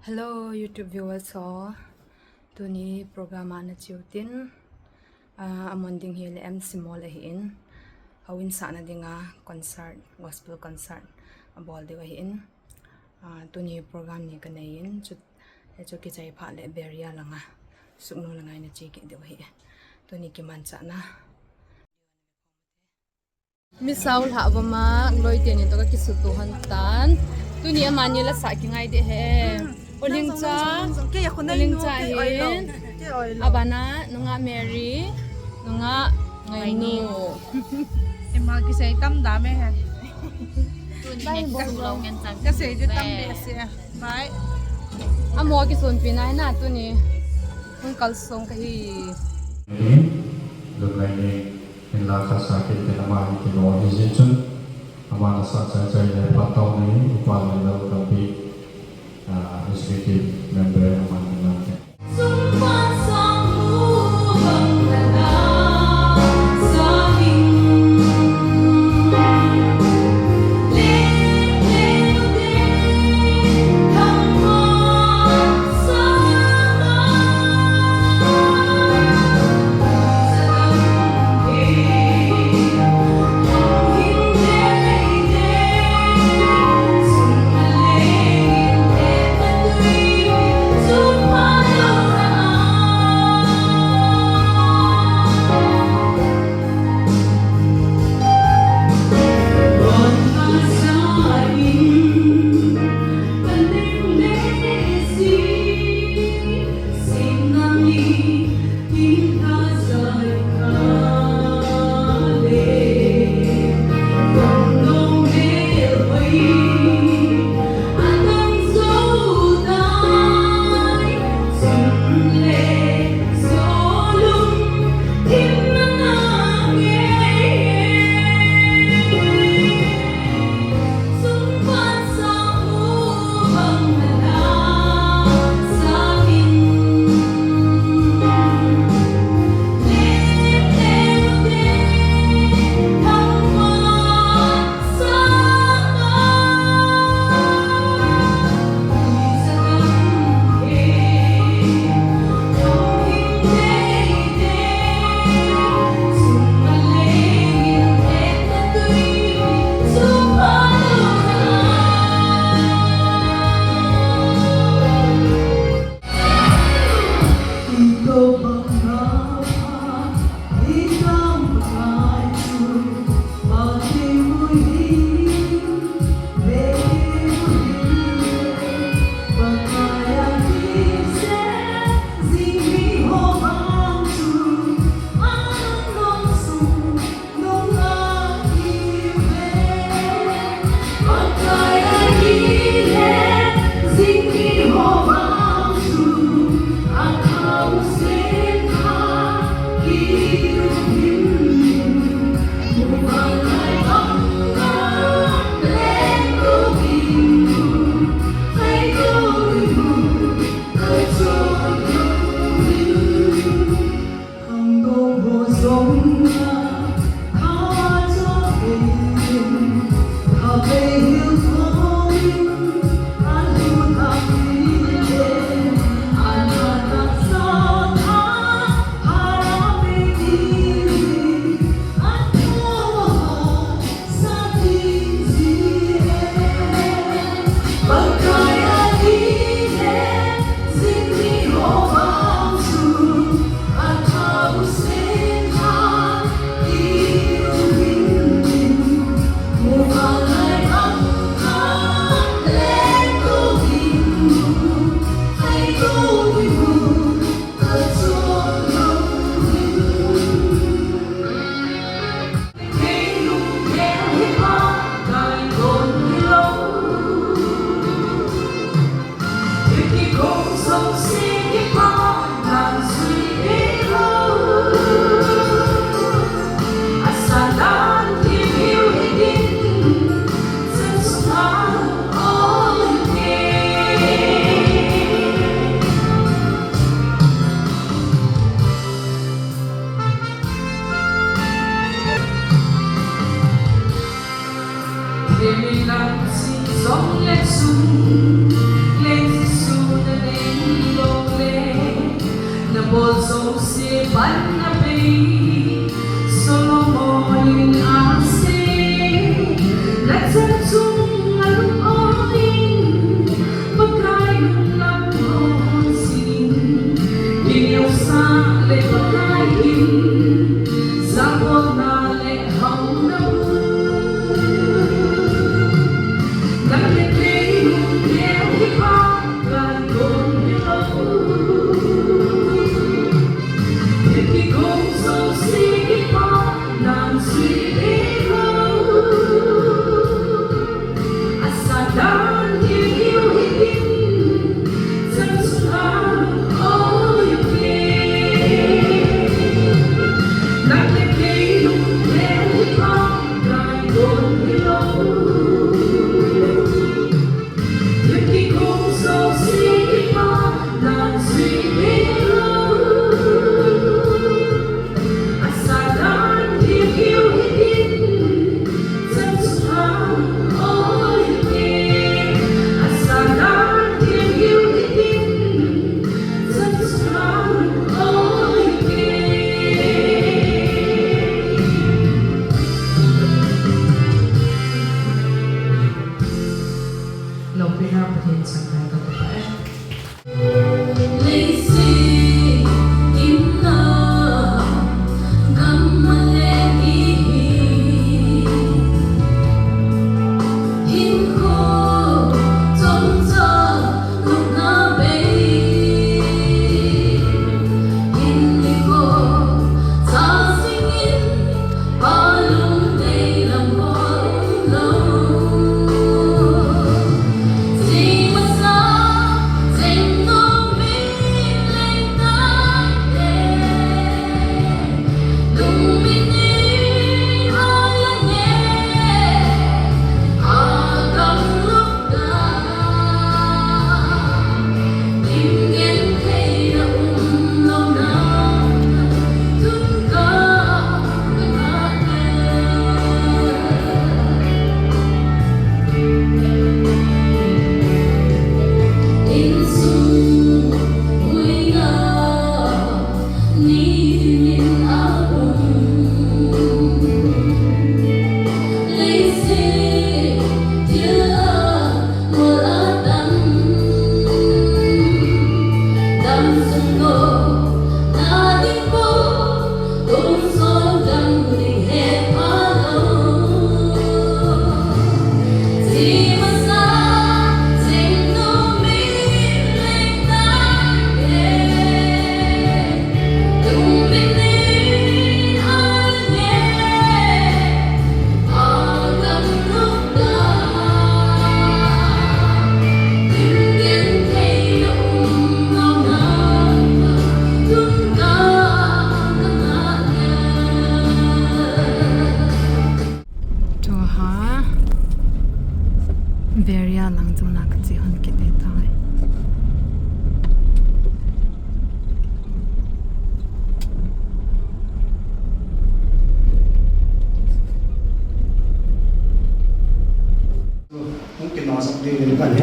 Hello YouTube viewers ho tuni program na chiutin amonding hil em simol hin awin sa na dinga concert gospel concert abol de hin tuni program ni kanayin chu ki chai pha le beria langa sukno langai na chi ki de hi tuni ki man cha na misaul ha bama loite ni to ka kisutu hantan tuni amani la sa ki ngai de he Uling cha hin abana nunga Mary nunga ngainu emagi say tam dame hai Bye bolo ngen sang kasi di tam bese bye amo ki sun pinai na tu ni kung kalsong kahi Lumai in la casa que te la mano que no visitan amana sa sa sa le patau ni upal le lo tapi executive member amana natin. So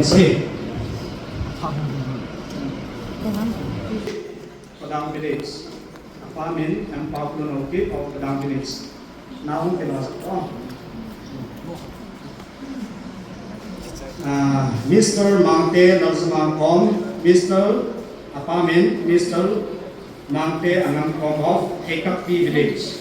can say. Padang village. Apamin and Paplunoki of Padang village. Now Mr. Mangte Nalsama Khom, Mr. Apamin, Mr. Mangte Anam Khom of Ekapi village.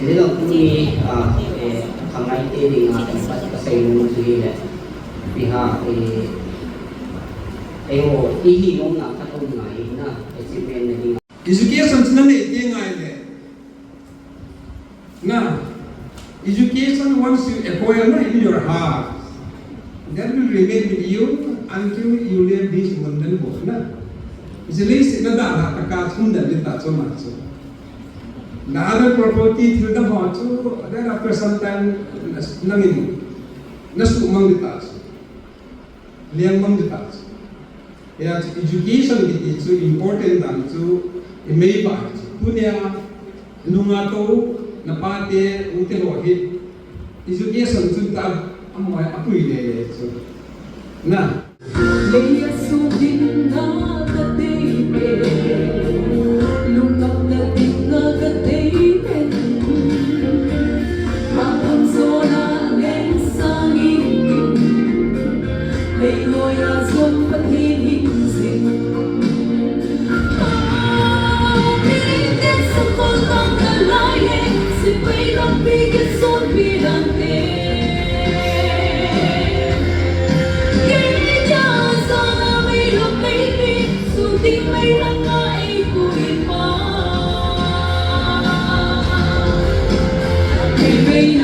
Jadi kalau kami kamai ini tempat kesehatan sendiri pihak ihi mong nak katong ngai na achievement na ding. Education na ni ngai le. Na education once you acquire na in your heart, that will remain with you until you leave this mundane world na. Isliye na da ka chunda lita choma so. The other property through the heart, so then after some time, nangin, nasumang ditas, liang ditas. Yeah, education is so important and so may ba. Punya nungato napate ute rohit. Education so tab amoy apoy le so. Na. Leia subin na katebe, lungkap na tingna katebe. Makam zona ngeng sangin, leiloy azon patinin sing. Pinitin sa kolang kalaye, si Pailang bigit son pirante. Ting may nangay kulit pa. May